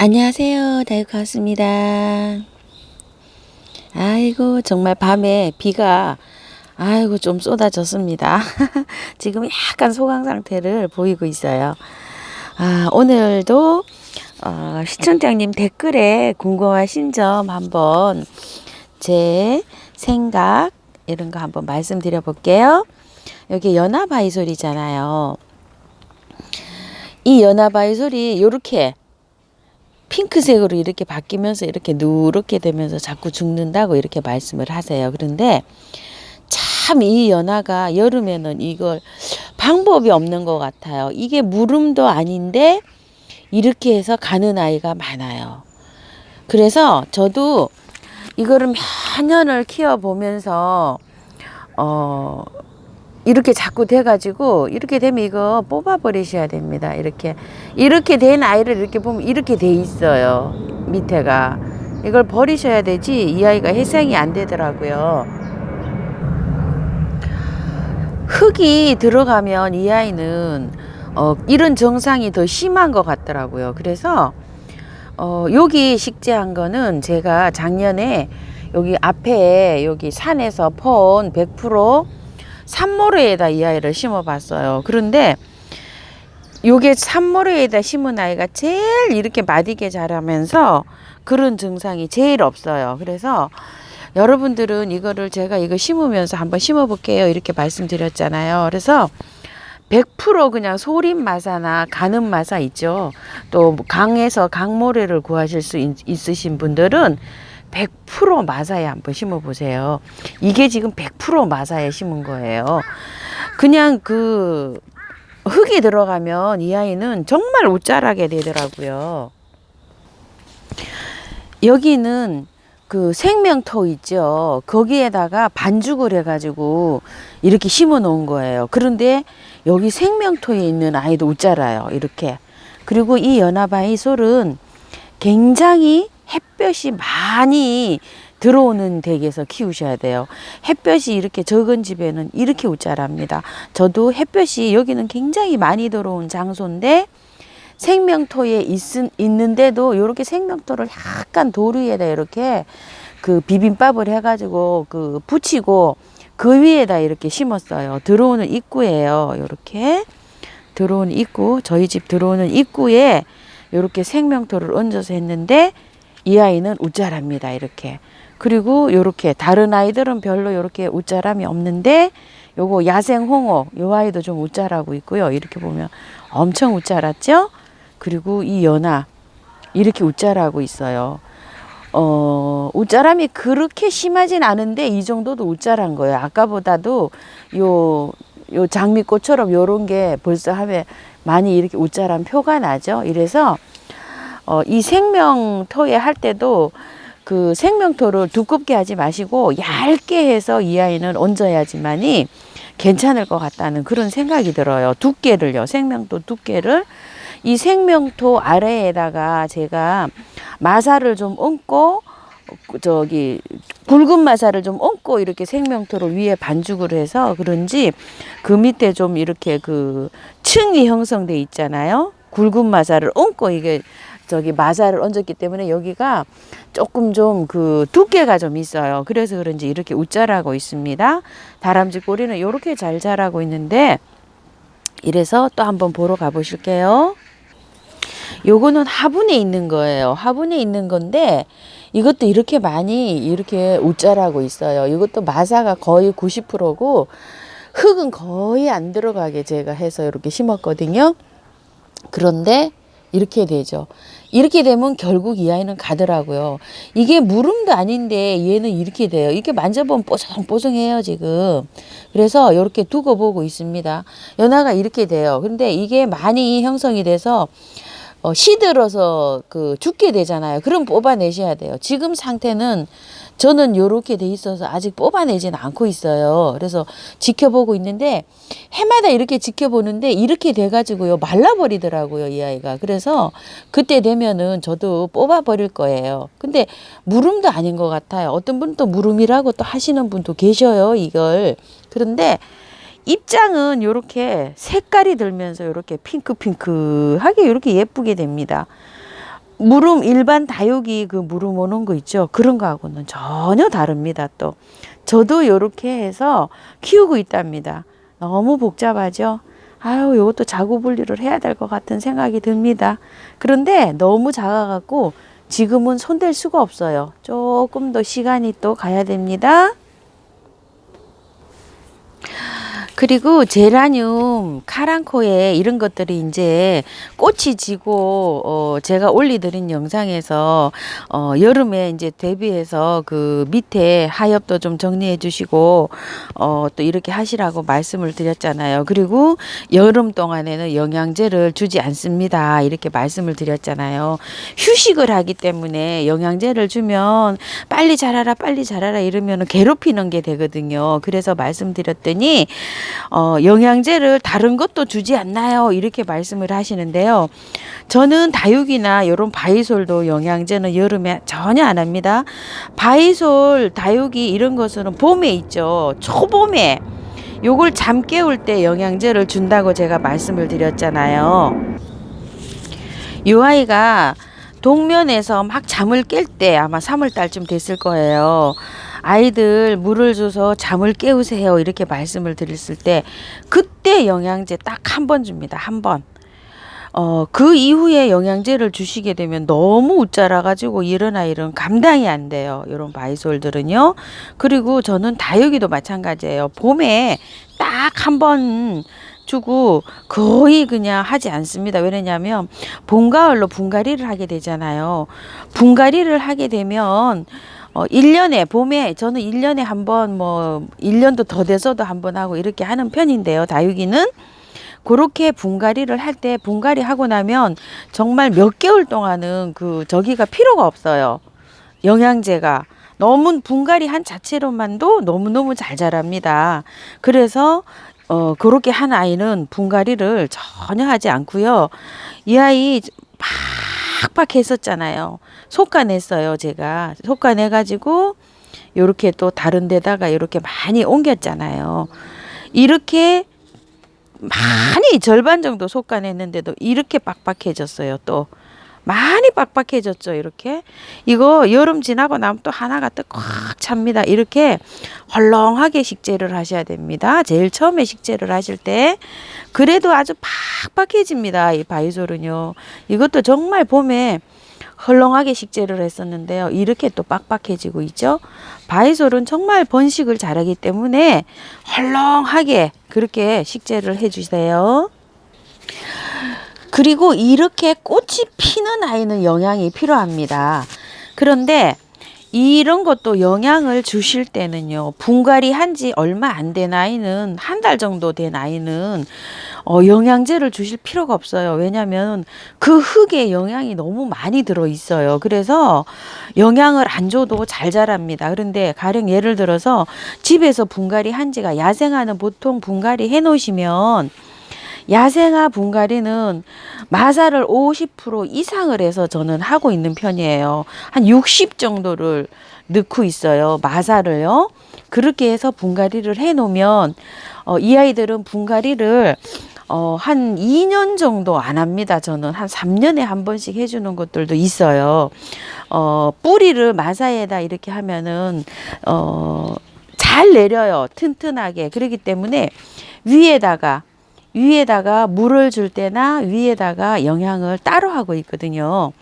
안녕하세요. 다육하우스입니다. 아이고 정말 밤에 비가 좀 쏟아졌습니다. 지금 약간 소강 상태를 보이고 있어요. 오늘도 시청자님 댓글에 궁금하신 점 한번 제 생각 이런 거 한번 말씀드려 볼게요. 여기 연화바이솔이잖아요. 이 연화바이솔이 이렇게 핑크색으로 이렇게 바뀌면서 이렇게 누렇게 되면서 자꾸 죽는다고 이렇게 말씀을 하세요. 그런데 참 이 연화가 여름에는 이걸 방법이 없는 것 같아요. 이게 물음도 아닌데 이렇게 해서 가는 아이가 많아요. 그래서 저도 이거를 몇 년을 키워보면서 이렇게 자꾸 돼가지고 이렇게 되면 이거 뽑아버리셔야 됩니다. 이렇게 된 아이를 이렇게 보면 이렇게 돼 있어요. 밑에가 이걸 버리셔야 되지 이 아이가 해생이 안 되더라고요. 흙이 들어가면 이 아이는 이런 증상이 더 심한 것 같더라고요. 그래서 여기 식재한 거는 제가 작년에 여기 앞에 여기 산에서 폰 100% 산모래에다 이 아이를 심어 봤어요. 그런데 요게 산모래에다 심은 아이가 제일 이렇게 맛있게 자라면서 그런 증상이 제일 없어요. 그래서 여러분들은 이거를 제가 이거 심으면서 한번 심어 볼게요 이렇게 말씀드렸잖아요. 그래서 100% 그냥 소림 마사나 가늠 마사 있죠. 또 강에서 강모래를 구하실 수 있으신 분들은 100% 마사에 한번 심어 보세요. 이게 지금 100% 마사에 심은 거예요. 그냥 그 흙이 들어가면 이 아이는 정말 웃자라게 되더라고요. 여기는 그 생명토 있죠. 거기에다가 반죽을 해가지고 이렇게 심어 놓은 거예요. 그런데 여기 생명토에 있는 아이도 웃자라요. 이렇게. 그리고 이 연화바이솔은 굉장히 햇볕이 많이 들어오는 댁에서 키우셔야 돼요. 햇볕이 이렇게 적은 집에는 이렇게 웃자랍니다. 저도 햇볕이 여기는 굉장히 많이 들어온 장소인데 생명토에 있는데도 이렇게 생명토를 약간 돌 위에다 이렇게 그 비빔밥을 해가지고 그 붙이고 그 위에다 이렇게 심었어요. 들어오는 입구예요. 이렇게 들어오는 입구, 저희 집 들어오는 입구에 이렇게 생명토를 얹어서 했는데 이 아이는 웃자랍니다. 이렇게. 그리고 요렇게 다른 아이들은 별로 이렇게 웃자람이 없는데 요거 야생 홍어 요 아이도 좀 웃자라고 있고요. 이렇게 보면 엄청 웃자랐죠? 그리고 이 연화 이렇게 웃자라고 있어요. 웃자람이 그렇게 심하진 않은데 이 정도도 웃자란 거예요. 아까보다도 요 장미꽃처럼 요런 게 벌써 하면 많이 이렇게 웃자란 표가 나죠. 이래서 이 생명토에 할 때도 그 생명토를 두껍게 하지 마시고 얇게 해서 이 아이는 얹어야지만이 괜찮을 것 같다는 그런 생각이 들어요. 두께를요. 생명토 두께를 이 생명토 아래에다가 제가 마사를 좀 얹고 저기 굵은 마사를 좀 얹고 이렇게 생명토를 위에 반죽을 해서 그런지 그 밑에 좀 이렇게 그 층이 형성돼 있잖아요. 굵은 마사를 얹고 이게 저기 마사를 얹었기 때문에 여기가 조금 좀 그 두께가 좀 있어요. 그래서 그런지 이렇게 웃자라고 있습니다. 다람쥐 꼬리는 이렇게 잘 자라고 있는데 이래서 또 한번 보러 가보실게요. 요거는 화분에 있는 거예요. 화분에 있는 건데 이것도 이렇게 많이 이렇게 웃자라고 있어요. 이것도 마사가 거의 90%고 흙은 거의 안 들어가게 제가 해서 이렇게 심었거든요. 그런데 이렇게 되죠. 이렇게 되면 결국 이 아이는 가더라고요. 이게 물음도 아닌데 얘는 이렇게 돼요. 이렇게 만져보면 뽀송뽀송해요 지금. 그래서 이렇게 두고 보고 있습니다. 연화가 이렇게 돼요. 근데 이게 많이 형성이 돼서 시들어서 그 죽게 되잖아요. 그럼 뽑아내셔야 돼요. 지금 상태는 저는 요렇게 돼 있어서 아직 뽑아내지는 않고 있어요. 그래서 지켜보고 있는데 해마다 이렇게 지켜보는데 이렇게 돼가지고요 말라버리더라고요 이 아이가. 그래서 그때 되면은 저도 뽑아버릴 거예요. 근데 물음도 아닌 것 같아요. 어떤 분은 또 물음이라고 또 하시는 분도 계셔요 이걸. 그런데 입장은 요렇게 색깔이 들면서 요렇게 핑크핑크하게 요렇게 예쁘게 됩니다. 무름 일반 다육이 그 무름 오는 거 있죠. 그런 거하고는 전혀 다릅니다. 또 저도 요렇게 해서 키우고 있답니다. 너무 복잡하죠. 아유, 요것도 자구 분리를 해야 될 것 같은 생각이 듭니다. 그런데 너무 작아갖고 지금은 손댈 수가 없어요. 조금 더 시간이 또 가야 됩니다. 그리고 제라늄, 카랑코에 이런 것들이 이제 꽃이 지고 제가 올려드린 영상에서 여름에 이제 대비해서 그 밑에 하엽도 좀 정리해 주시고 또 이렇게 하시라고 말씀을 드렸잖아요. 그리고 여름 동안에는 영양제를 주지 않습니다. 이렇게 말씀을 드렸잖아요. 휴식을 하기 때문에 영양제를 주면 빨리 자라라 빨리 자라라 이러면 괴롭히는 게 되거든요. 그래서 말씀드렸더니 영양제를 다른 것도 주지 않나요? 이렇게 말씀을 하시는데요. 저는 다육이나 이런 바이솔도 영양제는 여름에 전혀 안 합니다. 바이솔, 다육이 이런 것은 봄에 있죠. 초봄에 요걸 잠 깨울 때 영양제를 준다고 제가 말씀을 드렸잖아요. 이 아이가 동면에서 막 잠을 깰 때 아마 3월달쯤 됐을 거예요. 아이들 물을 줘서 잠을 깨우세요 이렇게 말씀을 드렸을 때 그때 영양제 딱 한 번 줍니다. 한 번. 그 이후에 영양제를 주시게 되면 너무 웃자라 가지고 이런 아이는 감당이 안 돼요. 이런 바이솔들은요. 그리고 저는 다육이도 마찬가지예요. 봄에 딱 한 번 주고 거의 그냥 하지 않습니다. 왜냐하면 봄, 가을로 분갈이를 하게 되잖아요. 분갈이를 하게 되면 1년에 봄에 저는 1년에 한 번 뭐 1년도 더 돼서도 한 번 하고 이렇게 하는 편인데요. 다육이는 그렇게 분갈이를 할 때 분갈이 하고 나면 정말 몇 개월 동안은 그 저기가 필요가 없어요. 영양제가 너무 분갈이 한 자체로만도 너무너무 잘 자랍니다. 그래서 그렇게 한 아이는 분갈이를 전혀 하지 않고요. 이 아이 팍팍했었잖아요. 속가냈어요. 제가 속가내가지고 요렇게 또 다른 데다가 이렇게 많이 옮겼잖아요. 이렇게 많이 절반 정도 속가냈는데도 이렇게 빡빡해졌어요. 또 많이 빡빡해졌죠. 이렇게 이거 여름 지나고 나면 또 하나가 또 꽉 찹니다. 이렇게 헐렁하게 식재를 하셔야 됩니다. 제일 처음에 식재를 하실 때 그래도 아주 팍팍해집니다. 이 바이솔은요. 이것도 정말 봄에 헐렁하게 식재를 했었는데요. 이렇게 또 빡빡해지고 있죠. 바이솔은 정말 번식을 잘하기 때문에 헐렁하게 그렇게 식재를 해주세요. 그리고 이렇게 꽃이 피는 아이는 영양이 필요합니다. 그런데 이런 것도 영양을 주실 때는요. 분갈이 한지 얼마 안 된 아이는 한 달 정도 된 아이는 영양제를 주실 필요가 없어요. 왜냐하면 그 흙에 영양이 너무 많이 들어 있어요. 그래서 영양을 안 줘도 잘 자랍니다. 그런데 가령 예를 들어서 집에서 분갈이 한 지가 야생화는 보통 분갈이 해 놓으시면 야생화 분갈이는 마사를 50% 이상을 해서 저는 하고 있는 편이에요. 한 60 정도를 넣고 있어요. 마사를요. 그렇게 해서 분갈이를 해 놓으면 이 아이들은 분갈이를 한 2년 정도 안 합니다. 저는 한 3년에 한 번씩 해주는 것들도 있어요. 뿌리를 마사에다 이렇게 하면은 잘 내려요. 튼튼하게. 그렇기 때문에 위에다가 물을 줄 때나 위에다가 영양을 따로 하고 있거든요.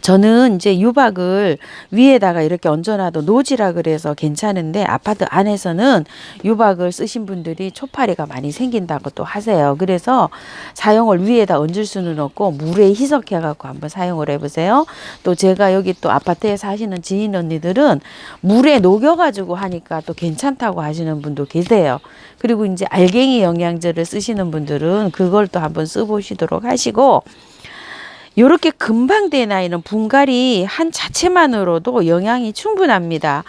저는 이제 유박을 위에다가 이렇게 얹어놔도 노지라 그래서 괜찮은데 아파트 안에서는 유박을 쓰신 분들이 초파리가 많이 생긴다고 또 하세요. 그래서 사용을 위에다 얹을 수는 없고 물에 희석해 갖고 한번 사용을 해보세요. 또 제가 여기 또 아파트에 사시는 지인 언니들은 물에 녹여 가지고 하니까 또 괜찮다고 하시는 분도 계세요. 그리고 이제 알갱이 영양제를 쓰시는 분들은 그걸 또 한번 써보시도록 하시고, 요렇게 금방 된 아이는 분갈이 한 자체만으로도 영양이 충분합니다.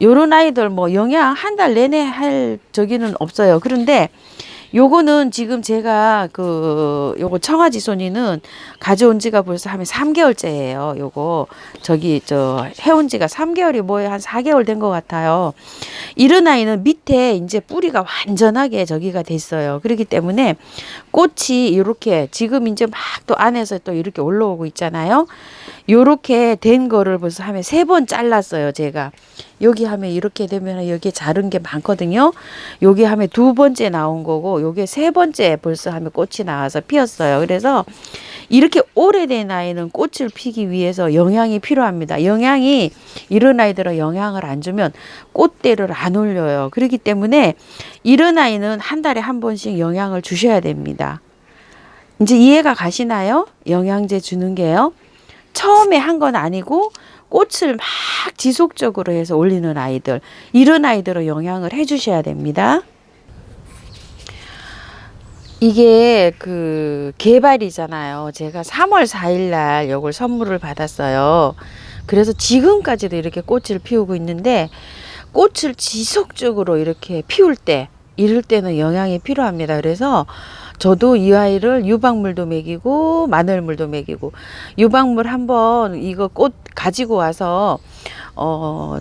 요런 아이들 뭐 영양 한 달 내내 할 저기는 없어요. 그런데 요거는 지금 제가 요거 청아지 소니는 가져온 지가 벌써 한 3개월째예요. 요거 해온 지가 3개월이 뭐예요? 한 4개월 된 것 같아요. 이런 아이는 밑에 이제 뿌리가 완전하게 저기가 됐어요. 그렇기 때문에 꽃이 이렇게 지금 이제 막 또 안에서 또 이렇게 올라오고 있잖아요. 요렇게 된 거를 벌써 하면 3번 잘랐어요. 제가 여기 하면 이렇게 되면 여기 자른 게 많거든요. 여기 하면 2번째 나온 거고 요게 3번째 벌써 하면 꽃이 나와서 피었어요. 그래서 이렇게 오래된 아이는 꽃을 피기 위해서 영양이 필요합니다. 영양이 이런 아이들은 영양을 안 주면 꽃대를 안 올려요. 그렇기 때문에 이런 아이는 한 달에 한 번씩 영양을 주셔야 됩니다. 이제 이해가 가시나요? 영양제 주는 게요. 처음에 한 건 아니고 꽃을 막 지속적으로 해서 올리는 아이들, 이런 아이들은 영양을 해 주셔야 됩니다. 이게 개발이잖아요. 제가 3월 4일 날 이걸 선물을 받았어요. 그래서 지금까지도 이렇게 꽃을 피우고 있는데 꽃을 지속적으로 이렇게 피울 때, 이럴 때는 영양이 필요합니다. 그래서 저도 이 아이를 유박물도 먹이고 마늘물도 먹이고, 유박물 한번 이거 꽃 가지고 와서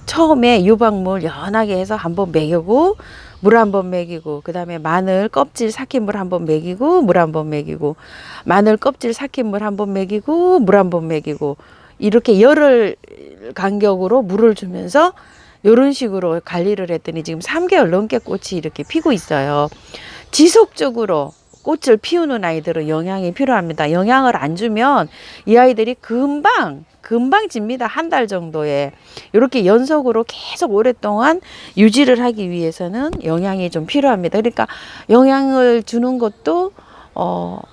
처음에 유박물 연하게 해서 한번 먹이고 물 한번 먹이고, 그 다음에 마늘 껍질 삭힌 물 한번 먹이고 물 한번 먹이고, 마늘 껍질 삭힌 물 한번 먹이고 물 한번 먹이고, 이렇게 열흘 간격으로 물을 주면서 이런 식으로 관리를 했더니 지금 3개월 넘게 꽃이 이렇게 피고 있어요. 지속적으로 꽃을 피우는 아이들은 영양이 필요합니다. 영양을 안 주면 이 아이들이 금방 집니다. 한 달 정도에. 이렇게 연속으로 계속 오랫동안 유지를 하기 위해서는 영양이 좀 필요합니다. 그러니까 영양을 주는 것도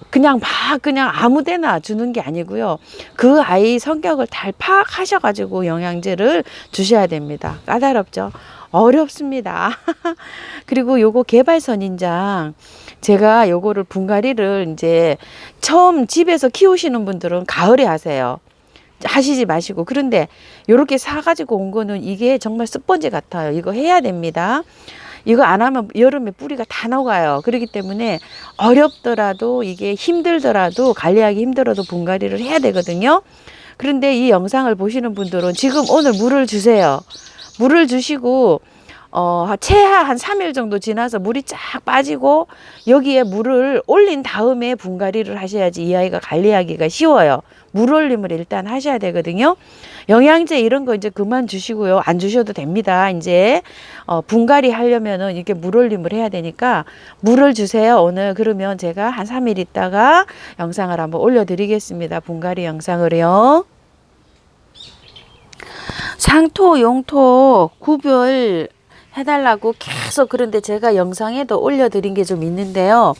그냥 아무 데나 주는 게 아니고요. 그 아이 성격을 잘 파악하셔가지고 영양제를 주셔야 됩니다. 까다롭죠? 어렵습니다. 그리고 요거 개발선인장, 제가 요거를 분갈이를 이제 처음 집에서 키우시는 분들은 가을에 하시지 마시고, 그런데 요렇게 사가지고 온 거는 이게 정말 스펀지 같아요. 이거 해야 됩니다. 이거 안 하면 여름에 뿌리가 다 녹아요. 그렇기 때문에 어렵더라도, 이게 힘들더라도, 관리하기 힘들어도 분갈이를 해야 되거든요. 그런데 이 영상을 보시는 분들은 지금 오늘 물을 주세요. 물을 주시고 최하 한 3일 정도 지나서 물이 쫙 빠지고 여기에 물을 올린 다음에 분갈이를 하셔야지 이 아이가 관리하기가 쉬워요. 물 올림을 일단 하셔야 되거든요. 영양제 이런 거 이제 그만 주시고요. 안 주셔도 됩니다. 이제 분갈이 하려면은 이렇게 물 올림을 해야 되니까 물을 주세요. 오늘 그러면 제가 한 3일 있다가 영상을 한번 올려드리겠습니다. 분갈이 영상을요. 상토, 용토 구별 해달라고 계속, 그런데 제가 영상에도 올려드린 게 좀 있는데요.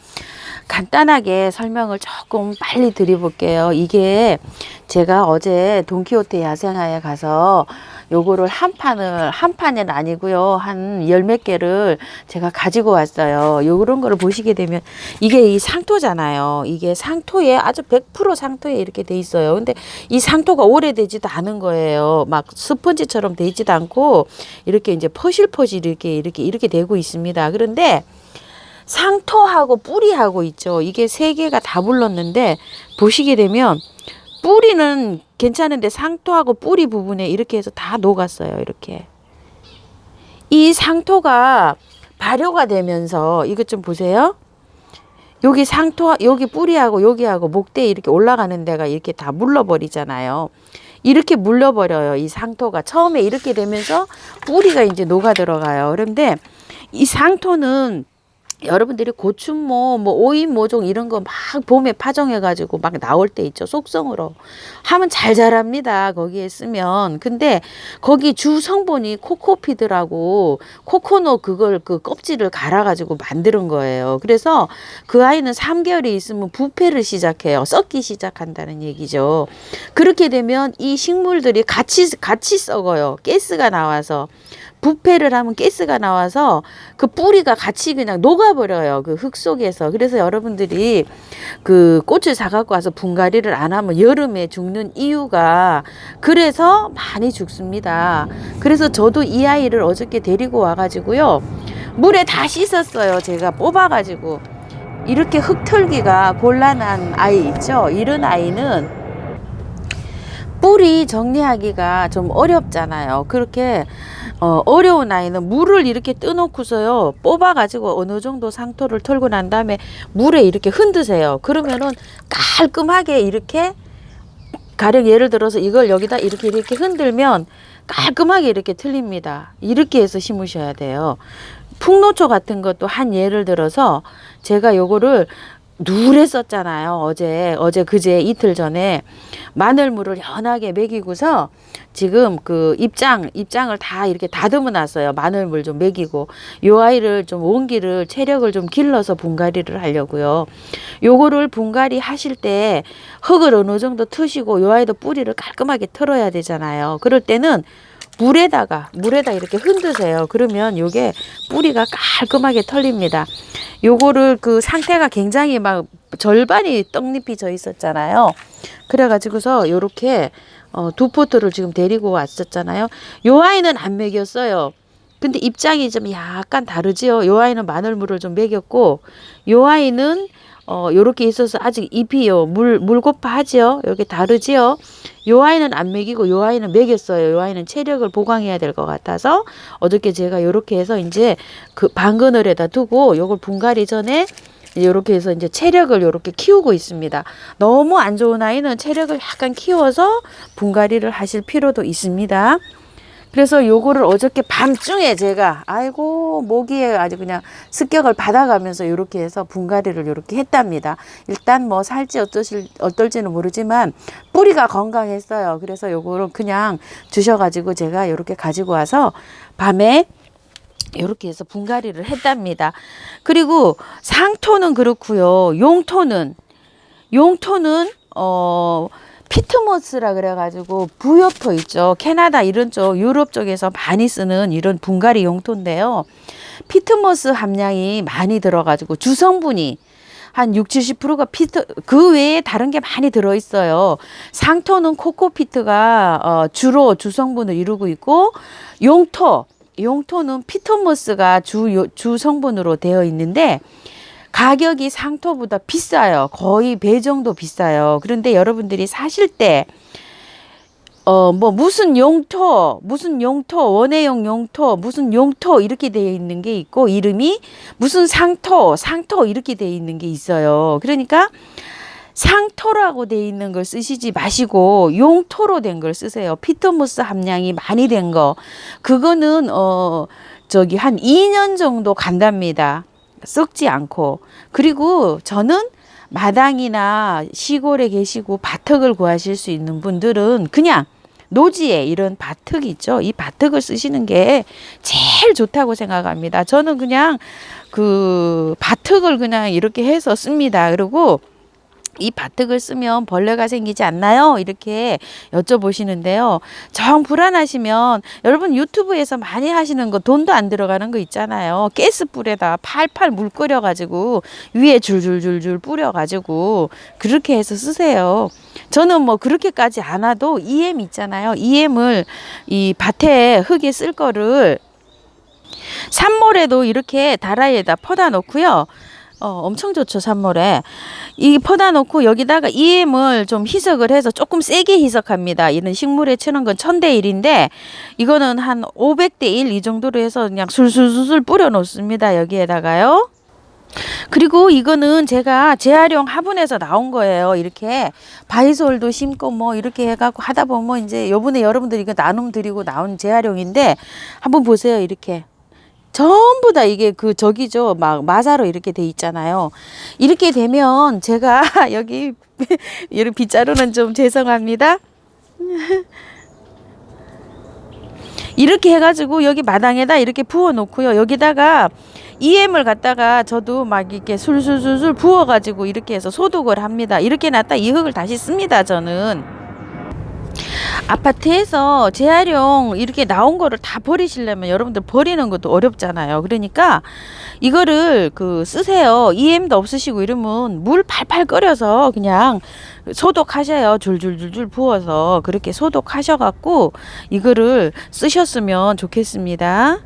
간단하게 설명을 조금 빨리 드려볼게요. 이게 제가 어제 돈키호테 야생화에 가서 요거를 한 판은 아니고요. 한 열 몇 개를 제가 가지고 왔어요. 요런 거를 보시게 되면 이게 이 상토잖아요. 이게 상토에 아주 100% 상토에 이렇게 돼 있어요. 근데 이 상토가 오래되지도 않은 거예요. 막 스펀지처럼 돼 있지도 않고 이렇게 이제 퍼실퍼실 이렇게 되고 있습니다. 그런데 상토하고 뿌리하고 있죠. 이게 세 개가 다 불렀는데 보시게 되면 뿌리는 괜찮은데 상토하고 뿌리 부분에 이렇게 해서 다 녹았어요. 이렇게. 이 상토가 발효가 되면서 이것 좀 보세요. 여기 여기 뿌리하고 여기하고 목대에 이렇게 올라가는 데가 이렇게 다 물러버리잖아요. 이렇게 물러버려요. 이 상토가 처음에 이렇게 되면서 뿌리가 이제 녹아 들어가요. 그런데 이 상토는 여러분들이 고춘모, 오이모종 이런 거 막 봄에 파종해가지고 막 나올 때 있죠. 속성으로 하면 잘 자랍니다. 거기에 쓰면. 근데 거기 주 성분이 코코피드라고 코코넛 그 껍질을 갈아가지고 만드는 거예요. 그래서 그 아이는 3개월이 있으면 부패를 시작해요. 썩기 시작한다는 얘기죠. 그렇게 되면 이 식물들이 같이 썩어요. 가스가 나와서. 부패를 하면 가스가 나와서 그 뿌리가 같이 그냥 녹아버려요. 그 흙 속에서. 그래서 여러분들이 그 꽃을 사갖고 와서 분갈이를 안 하면 여름에 죽는 이유가 그래서 많이 죽습니다. 그래서 저도 이 아이를 어저께 데리고 와가지고요. 물에 다 씻었어요. 제가 뽑아가지고. 이렇게 흙 털기가 곤란한 아이 있죠. 이런 아이는 뿌리 정리하기가 좀 어렵잖아요. 그렇게 어려운 아이는 물을 이렇게 떠놓고서요, 뽑아 가지고 어느 정도 상토를 털고 난 다음에 물에 이렇게 흔드세요. 그러면은 깔끔하게 이렇게, 가령 예를 들어서 이걸 여기다 이렇게 흔들면 깔끔하게 이렇게 틀립니다. 이렇게 해서 심으셔야 돼요. 풍노초 같은 것도 한 예를 들어서 제가 요거를 누래 썼잖아요. 어제 그제 이틀 전에 마늘물을 연하게 먹이고서 지금 그 입장을 다 이렇게 다듬어 놨어요. 마늘물 좀 먹이고 요 아이를 좀 온기를 체력을 좀 길러서 분갈이를 하려고요. 요거를 분갈이 하실 때 흙을 어느 정도 트시고 요 아이도 뿌리를 깔끔하게 털어야 되잖아요. 그럴 때는 물에다 이렇게 흔드세요. 그러면 요게 뿌리가 깔끔하게 털립니다. 요거를 그 상태가 굉장히 막 절반이 떡잎이 져 있었잖아요. 그래가지고서 요렇게 두 포트를 지금 데리고 왔었잖아요. 요 아이는 안 먹였어요. 근데 입장이 좀 약간 다르지요. 요 아이는 마늘물을 좀 먹였고, 요 아이는 요렇게 있어서 아직 잎이요. 물고파 하지요. 여기 다르지요. 요 아이는 안 먹이고 요 아이는 먹였어요. 요 아이는 체력을 보강해야 될 것 같아서 어저께 제가 요렇게 해서 이제 그 방그늘에다 두고 요걸 분갈이 전에 요렇게 해서 이제 체력을 요렇게 키우고 있습니다. 너무 안 좋은 아이는 체력을 약간 키워서 분갈이를 하실 필요도 있습니다. 그래서 요거를 어저께 밤중에 제가 아이고 모기에 아주 그냥 습격을 받아가면서 요렇게 해서 분갈이를 요렇게 했답니다. 일단 뭐 살지 어떨지는 모르지만 뿌리가 건강했어요. 그래서 요거를 그냥 주셔가지고 제가 요렇게 가지고 와서 밤에 요렇게 해서 분갈이를 했답니다. 그리고 상토는 그렇고요. 용토는 피트모스라 그래가지고 부엽토 있죠. 캐나다 이런 쪽, 유럽 쪽에서 많이 쓰는 이런 분갈이 용토인데요. 피트모스 함량이 많이 들어가지고 주성분이 한 60, 70%가 그 외에 다른 게 많이 들어있어요. 상토는 코코피트가 주로 주성분을 이루고 있고, 용토는 피트모스가 주성분으로 되어 있는데 가격이 상토보다 비싸요. 거의 배 정도 비싸요. 그런데 여러분들이 사실 때 뭐 무슨 용토, 원예용 용토, 무슨 용토 이렇게 되어 있는 게 있고, 이름이 무슨 상토 이렇게 되어 있는 게 있어요. 그러니까 상토라고 되어 있는 걸 쓰시지 마시고 용토로 된 걸 쓰세요. 피트모스 함량이 많이 된 거. 그거는 한 2년 정도 간답니다. 썩지 않고. 그리고 저는 마당이나 시골에 계시고 밭흙을 구하실 수 있는 분들은 그냥 노지에 이런 밭흙 있죠. 이 밭흙을 쓰시는 게 제일 좋다고 생각합니다. 저는 그냥 그 밭흙을 그냥 이렇게 해서 씁니다. 그리고 이 밭흙을 쓰면 벌레가 생기지 않나요? 이렇게 여쭤보시는데요. 정 불안하시면 여러분 유튜브에서 많이 하시는 거, 돈도 안 들어가는 거 있잖아요. 가스불에다 팔팔 물 끓여가지고 위에 줄줄줄줄 뿌려가지고 그렇게 해서 쓰세요. 저는 뭐 그렇게까지 안 와도 EM 있잖아요. EM을 이 밭에 흙에 쓸 거를 산모래도 이렇게 다라이에다 퍼다 놓고요. 엄청 좋죠, 산모래. 이 퍼다 놓고 여기다가 EM을 좀 희석을 해서 조금 세게 희석합니다. 이런 식물에 치는 건 1000대 1인데 이거는 한 500대 1 이 정도로 해서 그냥 술술술 뿌려 놓습니다. 여기에다가요. 그리고 이거는 제가 재활용 화분에서 나온 거예요. 이렇게 바이솔도 심고 뭐 이렇게 해갖고 하다 보면 이제 요번에 여러분들 이거 나눔 드리고 나온 재활용인데 한번 보세요. 이렇게. 전부 다 이게 저기죠. 막 마사로 이렇게 돼 있잖아요. 이렇게 되면 제가 여기 이런 빗자루는 좀 죄송합니다. 이렇게 해가지고 여기 마당에다 이렇게 부어 놓고요. 여기다가 EM을 갖다가 저도 막 이렇게 술술술술 부어가지고 이렇게 해서 소독을 합니다. 이렇게 놨다 이 흙을 다시 씁니다. 저는. 아파트에서 재활용 이렇게 나온 거를 다 버리시려면 여러분들 버리는 것도 어렵잖아요. 그러니까 이거를 쓰세요. EM도 없으시고 이러면 물 팔팔 끓여서 그냥 소독하셔요. 줄줄줄줄 부어서 그렇게 소독하셔갖고 이거를 쓰셨으면 좋겠습니다.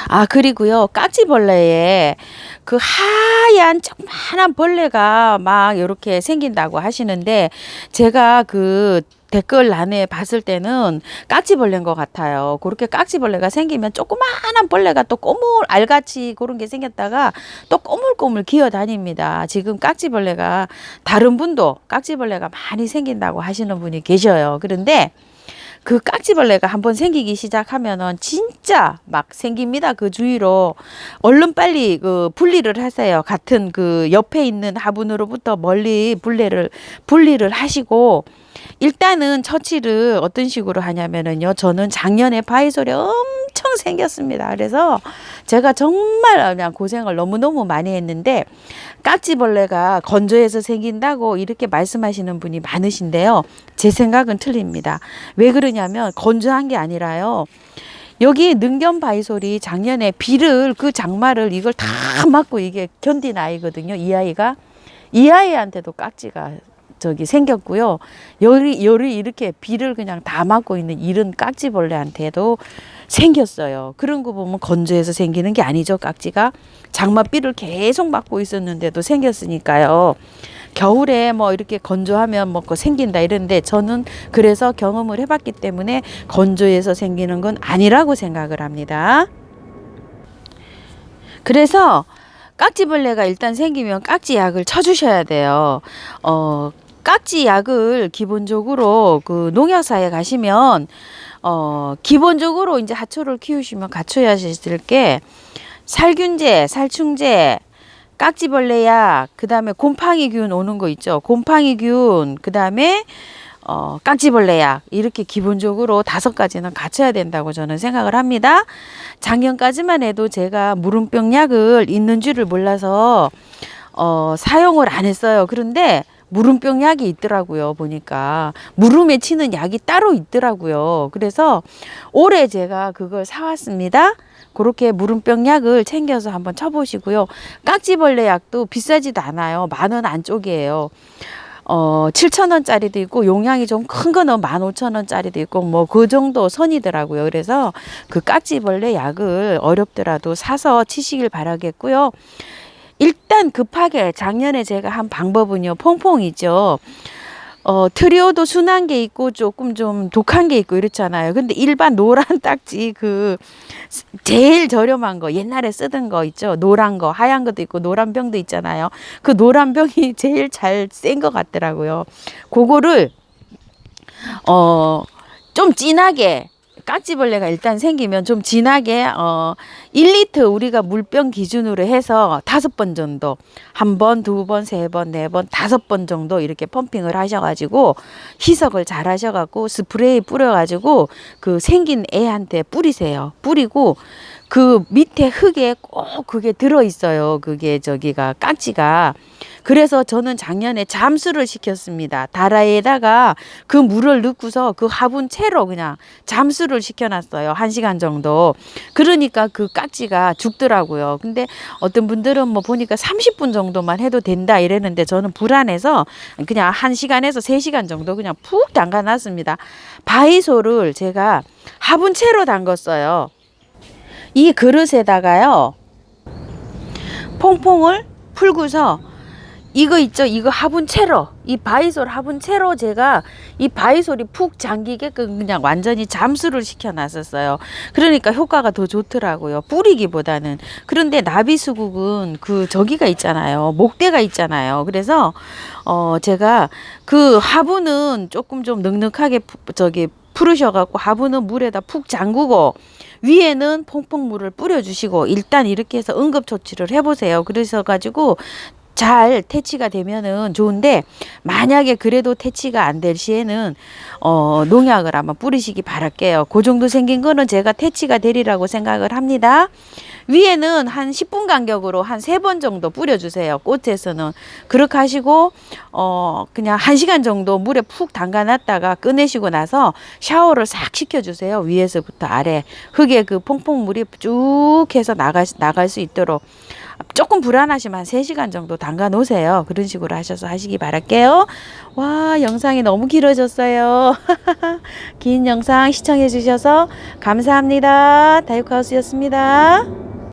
아, 그리고요, 깍지벌레에 그 하얀 조그만한 벌레가 막 이렇게 생긴다고 하시는데, 제가 그 댓글란에 봤을 때는 깍지벌레인 것 같아요. 그렇게 깍지벌레가 생기면 조그만한 벌레가 또 꼬물, 알같이 그런 게 생겼다가 또 꼬물꼬물 기어 다닙니다. 지금 깍지벌레가, 다른 분도 깍지벌레가 많이 생긴다고 하시는 분이 계셔요. 그런데 그 깍지벌레가 한번 생기기 시작하면은 진짜 막 생깁니다. 그 주위로. 얼른 빨리 그 분리를 하세요. 같은 그 옆에 있는 화분으로부터 멀리 분리를 하시고, 일단은 처치를 어떤 식으로 하냐면은요, 저는 작년에 바이솔이 엄청 생겼습니다. 그래서 제가 정말 그냥 고생을 너무너무 많이 했는데, 깍지벌레가 건조해서 생긴다고 이렇게 말씀하시는 분이 많으신데요, 제 생각은 틀립니다. 왜 그러냐면 건조한 게 아니라요, 여기 능견 바이솔이 작년에 비를, 그 장마를 이걸 다 맞고 이게 견딘 아이거든요. 이 아이가, 이 아이한테도 깍지가 생겼고요. 열이 이렇게 비를 그냥 다 맞고 있는 이런 깍지벌레한테도 생겼어요. 그런 거 보면 건조해서 생기는 게 아니죠. 깍지가 장맛비를 계속 맞고 있었는데도 생겼으니까요. 겨울에 뭐 이렇게 건조하면 뭐 생긴다 이런데, 저는 그래서 경험을 해봤기 때문에 건조해서 생기는 건 아니라고 생각을 합니다. 그래서 깍지벌레가 일단 생기면 깍지약을 쳐주셔야 돼요. 깍지약을 기본적으로 그 농약사에 가시면 기본적으로 이제 하초를 키우시면 갖춰야 하실 게 살균제, 살충제, 깍지벌레약, 그 다음에 곰팡이균 오는 거 있죠. 곰팡이균, 그 다음에 깍지벌레약, 이렇게 기본적으로 5가지는 갖춰야 된다고 저는 생각을 합니다. 작년까지만 해도 제가 무름병 약을 있는 줄을 몰라서 사용을 안 했어요. 그런데 무름병 약이 있더라고요. 보니까 무름에 치는 약이 따로 있더라고요. 그래서 올해 제가 그걸 사왔습니다. 그렇게 무름병 약을 챙겨서 한번 쳐보시고요. 깍지벌레 약도 비싸지도 않아요. 10,000원 안쪽이에요. 7,000원짜리도 있고, 용량이 좀 큰 거는 15,000원짜리도 있고, 뭐 그 정도 선이더라고요. 그래서 그 깍지벌레 약을 어렵더라도 사서 치시길 바라겠고요. 일단 급하게 작년에 제가 한 방법은요, 퐁퐁이죠. 트리오도 순한 게 있고 조금 좀 독한 게 있고 이렇잖아요. 근데 일반 노란 딱지, 그 제일 저렴한 거, 옛날에 쓰던 거 있죠. 노란 거, 하얀 것도 있고 노란 병도 있잖아요. 그 노란 병이 제일 잘 센 것 같더라고요. 그거를 좀 진하게, 깍지벌레가 일단 생기면 좀 진하게 1리터 우리가 물병 기준으로 해서 5번 정도, 1번, 2번, 3번, 4번, 5번 정도 이렇게 펌핑을 하셔가지고 희석을 잘 하셔가지고 스프레이 뿌려가지고 그 생긴 애한테 뿌리세요. 뿌리고 그 밑에 흙에 꼭 그게 들어있어요. 그게 저기가 깍지가. 그래서 저는 작년에 잠수를 시켰습니다. 다라에다가 그 물을 넣고서 그 화분 채로 그냥 잠수를 시켜놨어요. 1시간 정도. 그러니까 그 깍지가 죽더라고요. 근데 어떤 분들은 뭐 보니까 30분 정도만 해도 된다 이랬는데, 저는 불안해서 그냥 1시간에서 3시간 정도 그냥 푹 담가놨습니다. 바이솔을 제가 화분 채로 담갔어요. 이 그릇에다가요, 퐁퐁을 풀고서 이거 있죠, 이거 화분채로, 이 바이솔 화분채로 제가 이 바이솔이 푹 잠기게끔 그냥 완전히 잠수를 시켜 놨었어요. 그러니까 효과가 더 좋더라고요, 뿌리기보다는. 그런데 나비수국은 그 저기가 있잖아요, 목대가 있잖아요. 그래서 제가 그 화분은 조금 좀 넉넉하게 풀으셔갖고 화분은 물에다 푹 잠그고 위에는 퐁퐁물을 뿌려주시고, 일단 이렇게 해서 응급조치를 해보세요. 그래서 가지고 잘 퇴치가 되면은 좋은데, 만약에 그래도 퇴치가 안 될 시에는 농약을 한번 뿌리시기 바랄게요. 그 정도 생긴 거는 제가 퇴치가 되리라고 생각을 합니다. 위에는 한 10분 간격으로 한 3번 정도 뿌려주세요. 꽃에서는. 그렇게 하시고 그냥 1시간 정도 물에 푹 담가 놨다가 꺼내시고 나서 샤워를 싹 시켜주세요. 위에서부터 아래 흙에 그 퐁퐁물이 쭉 해서 나갈 수 있도록. 조금 불안하시면 한 3시간 정도 담가 놓으세요. 그런 식으로 하셔서 하시기 바랄게요. 와, 영상이 너무 길어졌어요. 긴 영상 시청해 주셔서 감사합니다. 다육하우스였습니다.